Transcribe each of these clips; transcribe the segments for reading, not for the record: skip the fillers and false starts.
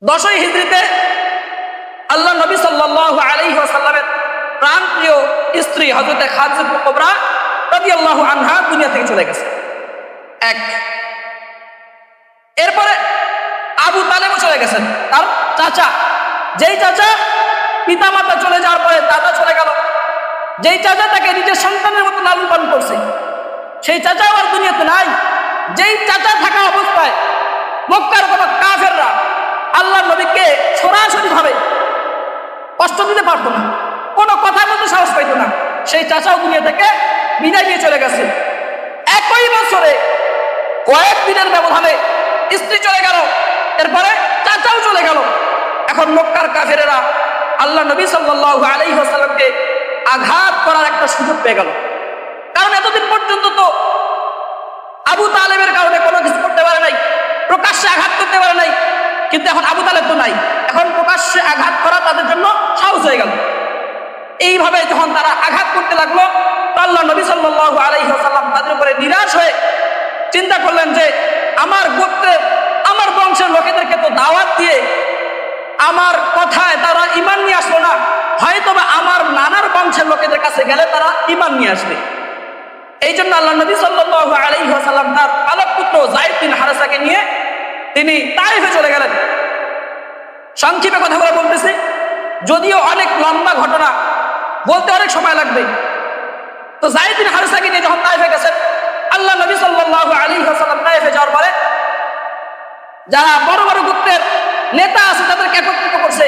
10ই হিজরিতে আল্লাহ নবী সাল্লাল্লাহু আলাইহি ওয়াসাল্লামের প্রাণপ্রিয় স্ত্রী হযরত খাদিজা কুবরা রাদিয়াল্লাহু আনহা দুনিয়া থেকে চলে গেছে। এক, এরপরে আবু তালেবও চলে গেছেন, তার চাচা, যেই চাচা পিতামাতা চলে যাওয়ার পরে দাদা চলে গেল, যেই চাচা তাকে নিজের সন্তানের মতো লালন পালন করছে, সেই চাচাও আর দুনিয়াতে নাই। যেই চাচা থাকা অবস্থায় মক্কার কোনো কাফেররা আল্লাহ নবীকে সরাসরি ভাবে কষ্ট দিতে পারতো না, কোনো কথা বলতে সাহস পাইতো না, সেই চাচাও দুনিয়া থেকে বিদায় নিয়ে চলে গেছে। একই বছরে কয়েকদিনের ব্যবধানে স্ত্রী চলে গেল, এরপরে চাচাও চলে গেল। এখন মক্কার কাফেরেরা আল্লাহ নবী সাল্লাল্লাহু আলাইহি ওয়াসাল্লামকে আঘাত করার একটা সুযোগ পেয়ে গেল। কারণ এতদিন পর্যন্ত তো আবু তালেবের কারণে কোনো কিছু করতে পারে নাই, প্রকাশ্যে আঘাত করতে পারে নাই, কিন্তু এখন আবু তালেব তো নাই, এখন প্রকাশ্যে আঘাত করা তাদের জন্য সাহস হয়ে গেল। এইভাবে যখন তারা আঘাত করতে লাগলো, আল্লাহ নবী সাল্লাল্লাহু আলাইহি ওয়াসাল্লাম তাদের উপরে নিরাশ হয়ে চিন্তা করলেন যে আমার গোত্রের, আমার বংশের লোকেদেরকে তো দাওয়াত দিয়ে আমার কথায় তারা ঈমান নিয়ে আসলো না, হয়তোবা আমার নানার বংশের লোকেদের কাছে গেলে তারা ঈমান নিয়ে আসবে। এই জন্য আল্লাহ নবী সাল্লাল্লাহু আলাইহি ওয়াসাল্লাম তার পালক পুত্র যায়েদ বিন হারেসাকে নিয়ে তিনি তায়েফে চলে গেলেন। সংক্ষেপে কথাগুলো বলতেছি, যদিও অনেক লম্বা ঘটনা, বলতে অনেক সময় লাগবে। তো যায়েদ বিন হারেসাকে নিয়ে যখন তায়েফে গেছেন, আল্লাহ নবী সাল্লাল্লাহু আলাইহি ওয়াসাল্লাম তায়েফে যাওয়ার পরে যারা বড় বড় গোত্রের নেতা আছে তাদেরকে একত্রিত করছে,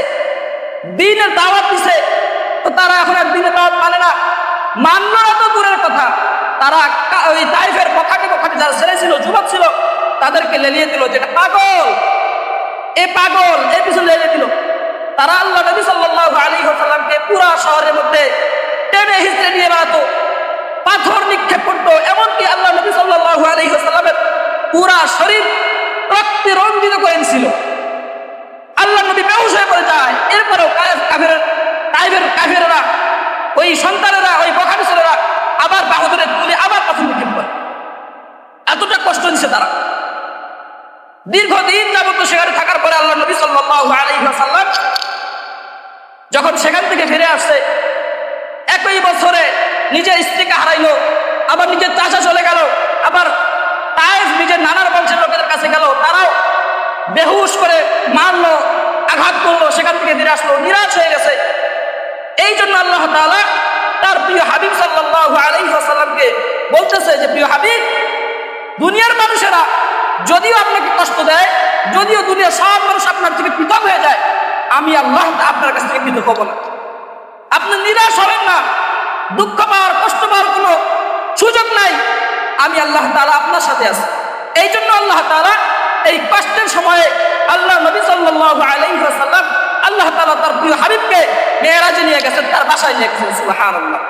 দ্বীনের দাওয়াত দিছে। তো তারা এখন আর দ্বীনের দাওয়াত মানে না, মানল না তো দূরের কথা, তারা ওই তায়েফের পকেটে যারা ছেলে ছিল, যুবক ছিল, তাদেরকে লেলিয়ে দিল, যেটা পাগল, এ পাগল, এর পিছনে লেলিয়ে দিল। তারা আল্লাহ নবী সাল্লাল্লাহু আলাইহি ওয়াসাল্লামকে পুরা শহরের মধ্যে টেনে হিঁচড়ে নিয়ে বেড়াতো, পাথর নিক্ষেপ করতো, এমনকি আল্লাহ নবী সাল্লাল্লাহু আলাইহি ওয়াসাল্লামের পুরা শরীর রক্তে রঞ্জিত করে ছিল। আল্লাহ নবী বেহুশ হয়ে পড়ে যায়। এরপরেও তায়েফের কাফেররা, ওই সন্তানেরা, ওই বখাটে ছেলেরা আবার বাহুদুরে তুলে আবার পাথর নিক্ষেপ করে। এতটা কষ্ট দিচ্ছে তারা। দীর্ঘদিন যাবত সেখানে থাকার পরে আল্লাহ নবী সাল্লাল্লাহু আলাইহি ওয়াসাল্লাম যখন সেখান থেকে ফিরে আসছে, একই বছরে নিজের স্ত্রীকে হারাইলো, আবার নিজের চাচা চলে গেল, আবার তায়েফ নিজের নানার বংশের লোকেদের কাছে গেল, তারাও বেহুশ করে মারলো, আঘাত করলো, সেখান থেকে ফিরে আসলো, নিরাশ হয়ে গেছে। এই জন্য আল্লাহ তাআলা তার প্রিয় হাবিব সাল্লাল্লাহু আলাইহি ওয়াসাল্লামকে বলতেছে যে, প্রিয় হাবিব, দুনিয়ার মানুষেরা যদিও আপনাকে কষ্ট দেয়, যদিও দুনিয়ার সব মানুষ আপনার থেকে পৃথক হয়ে যায়, আমি আল্লাহ আপনার কাছ থেকে পৃথক হব না। আপনি নিরাশ হবেন না, দুঃখ পাওয়ার, কষ্ট পাওয়ার কোনো সুযোগ নাই, আমি আল্লাহ তাআলা আপনার সাথে আছি। এই জন্য আল্লাহ তাআলা এই কষ্টের সময়ে আল্লাহ নবী সাল্লাল্লাহু আলাইহি ওয়াসাল্লাম, আল্লাহ তাআলা তার প্রিয় হাবিবকে মেরাজে নিয়ে গেছেন, তার বাসায় নিয়ে গেছেন। সুবহানাল্লাহ।